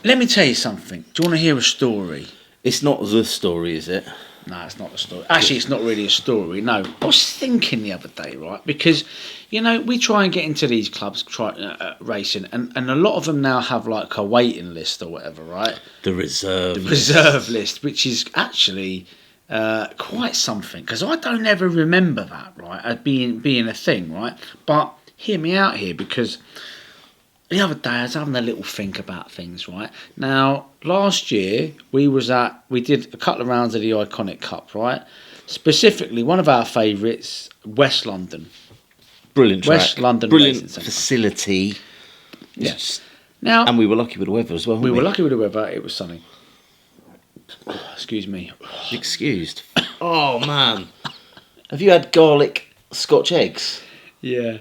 Let me tell you something. Do you want to hear a story? It's not the story, is it? No, it's not a story. Actually, it's not really a story. No, I was thinking the other day, right? Because, we try and get into these clubs, racing, and a lot of them now have like a waiting list or whatever, right? The reserve list, which is actually quite something. Because I don't ever remember that, right, as being a thing, right? But hear me out here, because the other day I was having a little think about things, right? Now, last year we did a couple of rounds of the Iconic Cup, right? Specifically, one of our favourites, West London. Brilliant track. West London Brilliant Racing Centre. facility. Yes. Now, and we were lucky with the weather as well. We were lucky with the weather. It was sunny. Excuse me. Excused. Oh man, have you had garlic Scotch eggs? Yeah.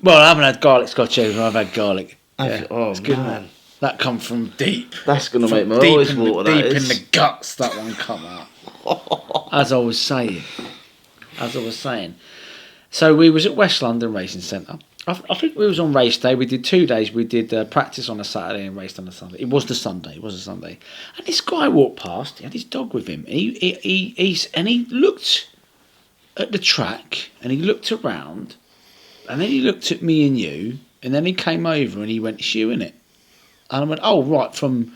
Well, I haven't had garlic Scotch eggs, but I've had garlic. Yeah. Oh it's good, man, that come from deep. That's gonna make my eyes water. Deep in the guts, that one come out. As I was saying. So we was at West London Racing Centre. I think we was on race day. We did 2 days. We did practice on a Saturday and raced on a Sunday. It was a Sunday. And this guy walked past. He had his dog with him. He looked at the track and he looked around, and then he looked at me and you, and then he came over and he went, "It's you, innit?" And I went, "Oh right, from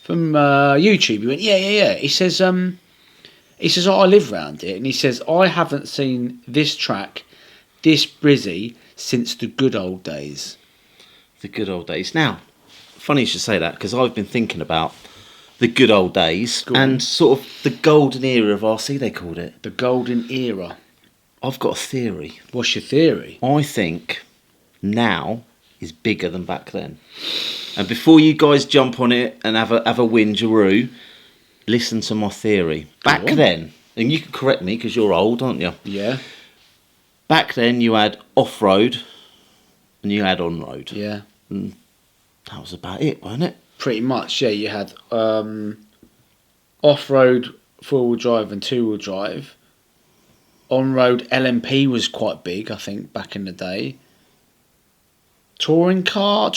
YouTube." He went, "Yeah." He says, "Oh, I live round here," and he says, "I haven't seen this track this busy since the good old days." The good old days. Now, funny you should say that, because I've been thinking about the good old days and sort of the golden era of RC, they called it. The golden era. I've got a theory. What's your theory? I think now is bigger than back then. And before you guys jump on it and have a whingeroo, listen to my theory. Back then, and you can correct me because you're old, aren't you? Yeah. Back then you had off-road and you had on-road. Yeah. And that was about it, wasn't it? Pretty much, yeah. You had off-road, four-wheel drive and two-wheel drive. On-road LMP was quite big, I think, back in the day. Touring car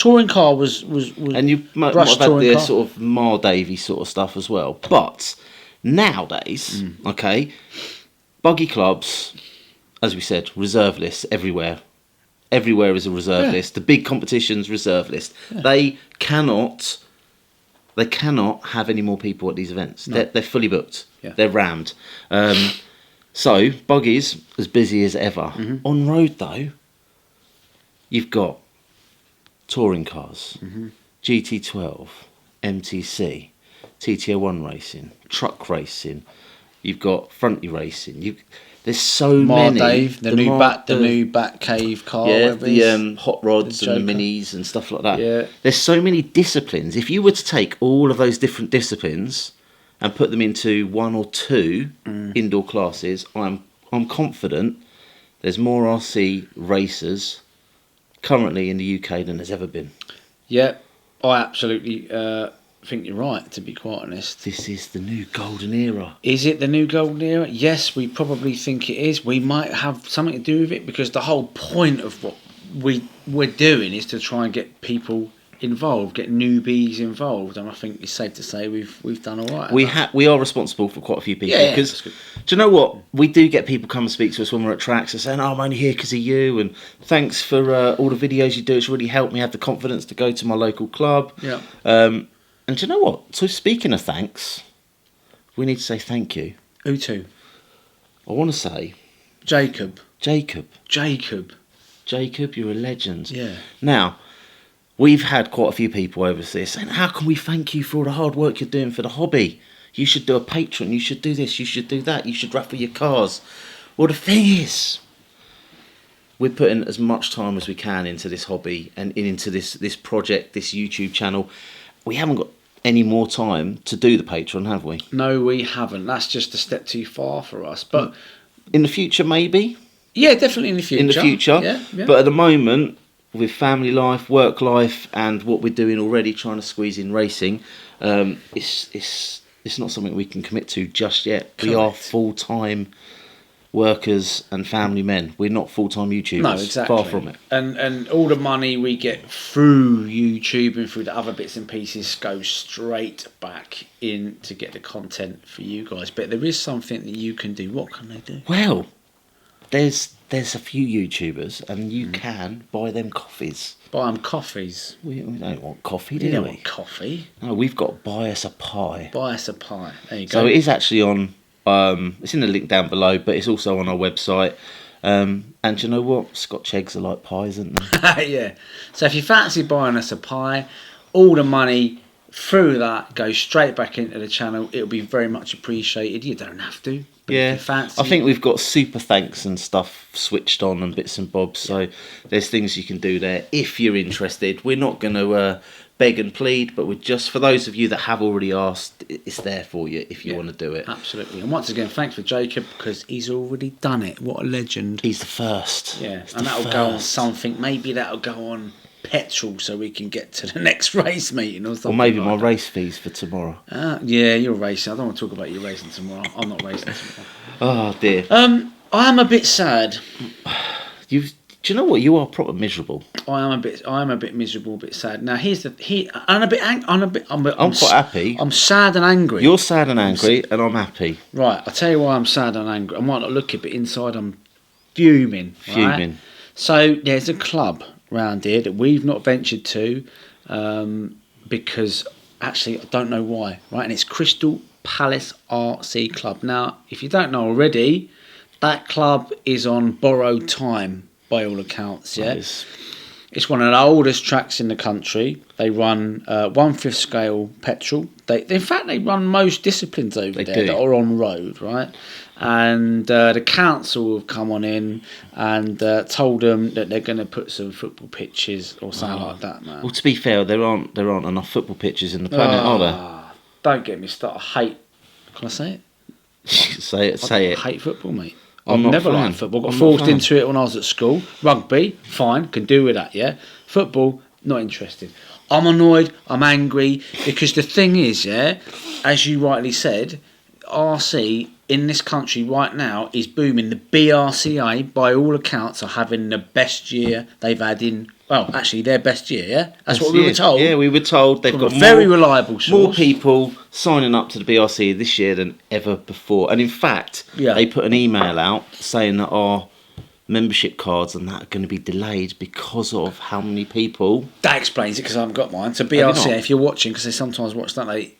was and you might have had the sort of Mar Davy sort of stuff as well. But nowadays, okay, buggy clubs, as we said, reserve lists everywhere. Everywhere is a reserve list. The big competitions, reserve list. Yeah. They cannot have any more people at these events. No. They're fully booked. Yeah. They're rammed. So buggies as busy as ever. On road though, you've got touring cars, GT12, MTC, TT01 racing, truck racing. You've got fronty racing. There's so many. Dave, the new Batcave car. Yeah, the hot rods and the minis and stuff like that. Yeah. There's so many disciplines. If you were to take all of those different disciplines and put them into one or two indoor classes, I'm confident there's more RC racers currently in the UK than there's ever been. Yeah, I absolutely think you're right, to be quite honest. This is the new golden era. Is it the new golden era? Yes, we probably think it is. We might have something to do with it, because the whole point of what we're doing is to try and get people involved, get newbies involved, and I think it's safe to say we've done all right. We are responsible for quite a few people, because do you know what, we do get people come and speak to us when we're at tracks and saying, "Oh, I'm only here because of you, and thanks for all the videos you do, it's really helped me have the confidence to go to my local club." And do you know what, so speaking of thanks, we need to say thank you. Who to? I want to say Jacob, you're a legend. Yeah. Now, we've had quite a few people over this saying, "How can we thank you for all the hard work you're doing for the hobby? You should do a Patreon, you should do this, you should do that, you should raffle your cars." Well, the thing is, we're putting as much time as we can into this hobby and into this project, this YouTube channel. We haven't got any more time to do the Patreon, have we? No, we haven't. That's just a step too far for us. But in the future, maybe? Yeah, definitely in the future. Yeah. But at the moment, with family life, work life, and what we're doing already, trying to squeeze in racing, it's not something we can commit to just yet. Correct. We are full-time workers and family men. We're not full-time YouTubers. No, exactly. Far from it. And all the money we get through YouTube and through the other bits and pieces goes straight back in to get the content for you guys. But there is something that you can do. What can they do? Well, there's a few YouTubers, and you can buy them coffees. Buy them coffees. We don't want coffee, do You we? don't want coffee. No, we've got Buy Us a Pie. Buy us a pie. There you go. So it is actually on. It's in the link down below, but it's also on our website. And you know what? Scotch eggs are like pies, aren't they? Yeah. So if you fancy buying us a pie, all the money through that goes straight back into the channel. It'll be very much appreciated. You don't have to. But Yeah, if you fancy, I think we've got super thanks and stuff switched on and bits and bobs. So there's things you can do there if you're interested. We're not going to beg and plead, but we're just, for those of you that have already asked, it's there for you if you want to do it. Absolutely. And once again, thanks for Jacob, because he's already done it. What a legend. He's the first. Yeah, He's and the that'll go on first. something. Maybe that'll go on petrol so we can get to the next race meeting or something. Or maybe like my that. race fees for tomorrow. Yeah, you're racing. I don't want to talk about you racing tomorrow. I'm not racing tomorrow. Oh dear. I am a bit sad. Do you know what? You are proper miserable. I am a bit miserable, a bit sad. Now I'm quite happy. I'm sad and angry. You're sad and angry, and I'm happy. Right, I'll tell you why I'm sad and angry. I might not look it, but inside I'm fuming. right? Fuming. So there's a club round here that we've not ventured to because actually I don't know why. Right, and it's Crystal Palace RC Club. Now, if you don't know already, that club is on borrowed time by all accounts. Yeah. Nice. It's one of the oldest tracks in the country. They run 1/5 scale petrol. In fact, they run most disciplines over there that are on road, right? And the council have come on in and told them that they're going to put some football pitches or something like that, man. Well, to be fair, there aren't enough football pitches in the planet, are there? Don't get me started. I hate. Can I say it? Say it. I hate football, mate. I'm I've not never a fan. liked football. Got I'm not forced a fan. into it when I was at school. Rugby, fine, can do with that, yeah. Football, not interested. I'm annoyed, I'm angry, because the thing is, yeah, as you rightly said, RC in this country right now is booming. The BRCA, by all accounts, are having the best year they've had in, well, actually their best year, yeah? That's what we were told. Yeah, we were told they've From got a very reliable source. more people signing up to the BRC this year than ever before. And in fact, they put an email out saying that our membership cards and that are going to be delayed because of how many people. That explains it, because I haven't got mine. So Have you BRCA, not? if you're watching, because they sometimes watch, don't they?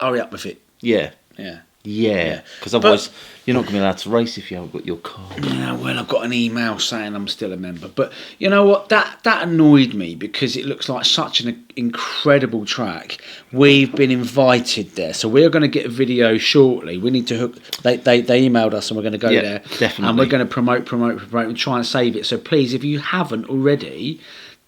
Hurry up with it. Yeah. Yeah. Yeah, because otherwise you're not going to be allowed to race if you haven't got your card. Yeah, well, I've got an email saying I'm still a member. But you know what? That annoyed me, because it looks like such an incredible track. We've been invited there. So we're going to get a video shortly. We need to hook... They emailed us and we're going to go there. Definitely. And we're going to promote and try and save it. So please, if you haven't already...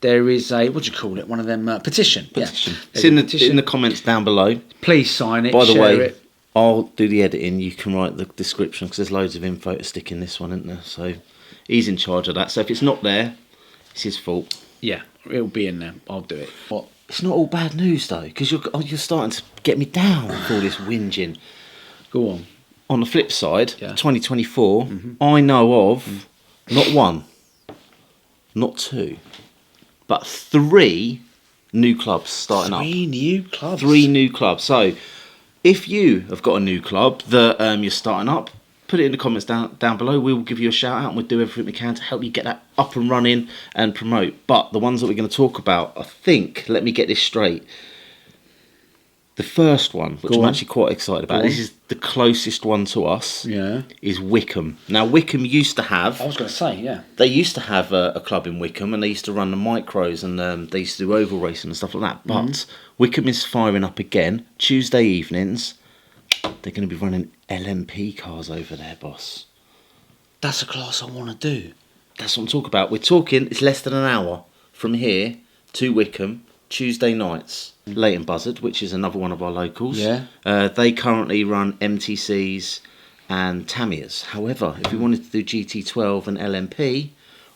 There is a, what do you call it? One of them, petition. Petition. Yeah. It's in the comments down below. Please sign it, By the share way, it. I'll do the editing. You can write the description, because there's loads of info to stick in this one, isn't there? So he's in charge of that. So if it's not there, it's his fault. Yeah, it'll be in there. I'll do it. What? It's not all bad news though, because you're starting to get me down with all this whinging. Go on. On the flip side, Yeah. 2024, I know of not one, not two, but 3 new clubs starting up. 3 new clubs. 3 new clubs. So if you have got a new club that you're starting up, put it in the comments down below. We will give you a shout out and we'll do everything we can to help you get that up and running and promote. But the ones that we're going to talk about, I think, let me get this straight. The first one, which I'm actually quite excited about, this is the closest one to us, is Wickham. Now, Wickham used to have... I was going to say, yeah. They used to have a club in Wickham, and they used to run the micros, and they used to do oval racing and stuff like that. But Wickham is firing up again. Tuesday evenings, they're going to be running LMP cars over there, boss. That's a class I want to do. That's what I'm talking about. We're talking, it's less than an hour from here to Wickham, Tuesday nights. Leighton Buzzard, which is another one of our locals. Yeah. They currently run MTCs and Tamiya's. However, if we wanted to do GT12 and LMP,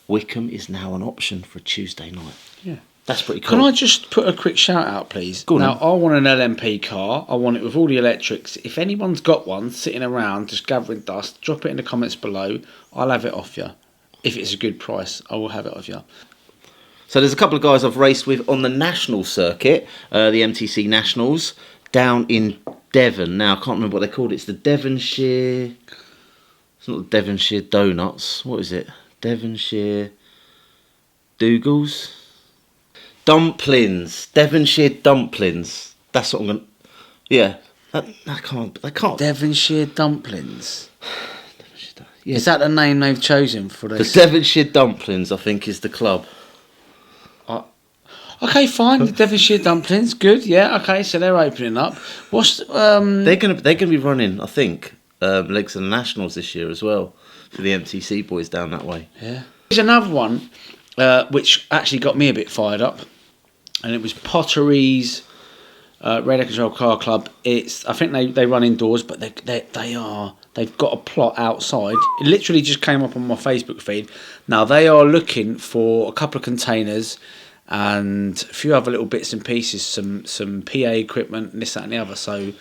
Wickham is now an option for a Tuesday night. Yeah. That's pretty cool. Can I just put a quick shout out, please? Go on, now, then. I want an LMP car. I want it with all the electrics. If anyone's got one sitting around just gathering dust, drop it in the comments below. I'll have it off you. If it's a good price, I will have it off you. So there's a couple of guys I've raced with on the national circuit, the MTC Nationals, down in Devon. Now, I can't remember what they called it. It's the Devonshire... It's not the Devonshire Donuts. What is it? Devonshire... Dougal's? Dumplings. Devonshire Dumplings. That's what I'm going to... Yeah. That can't... Devonshire Dumplings. Yeah. Is that the name they've chosen for this? The Devonshire Dumplings, I think, is the club. Okay, fine. The Devonshire Dumplings, good. Yeah, okay. So they're opening up. What's They're gonna be running, I think, legs of the Nationals this year as well for the MTC boys down that way. Yeah. There's another one which actually got me a bit fired up, and it was Potteries Radio Control Car Club. I think they run indoors, but they've got a plot outside. It literally just came up on my Facebook feed. Now they are looking for a couple of containers and a few other little bits and pieces, some PA equipment, and this, that and the other. So a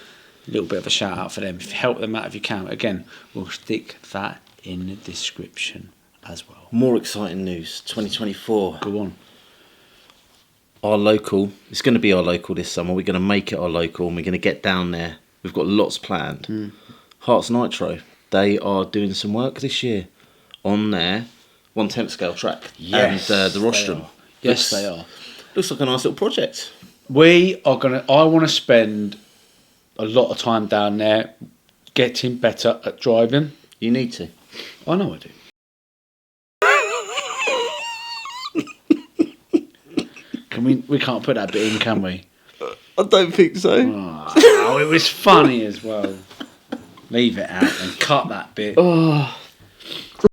little bit of a shout out for them. If you help them out if you can. Again, we'll stick that in the description as well. More exciting news, 2024. Go on. Our local, it's going to be our local this summer. We're going to make it our local and we're going to get down there. We've got lots planned. Hearts Nitro, they are doing some work this year on their 1/10 scale track. Yes, and the rostrum. Yes, they are. Looks like a nice little project. I want to spend a lot of time down there getting better at driving. You need to. I know I do. We can't put that bit in, can we? I don't think so. Oh, it was funny as well. Leave it out and cut that bit. Oh.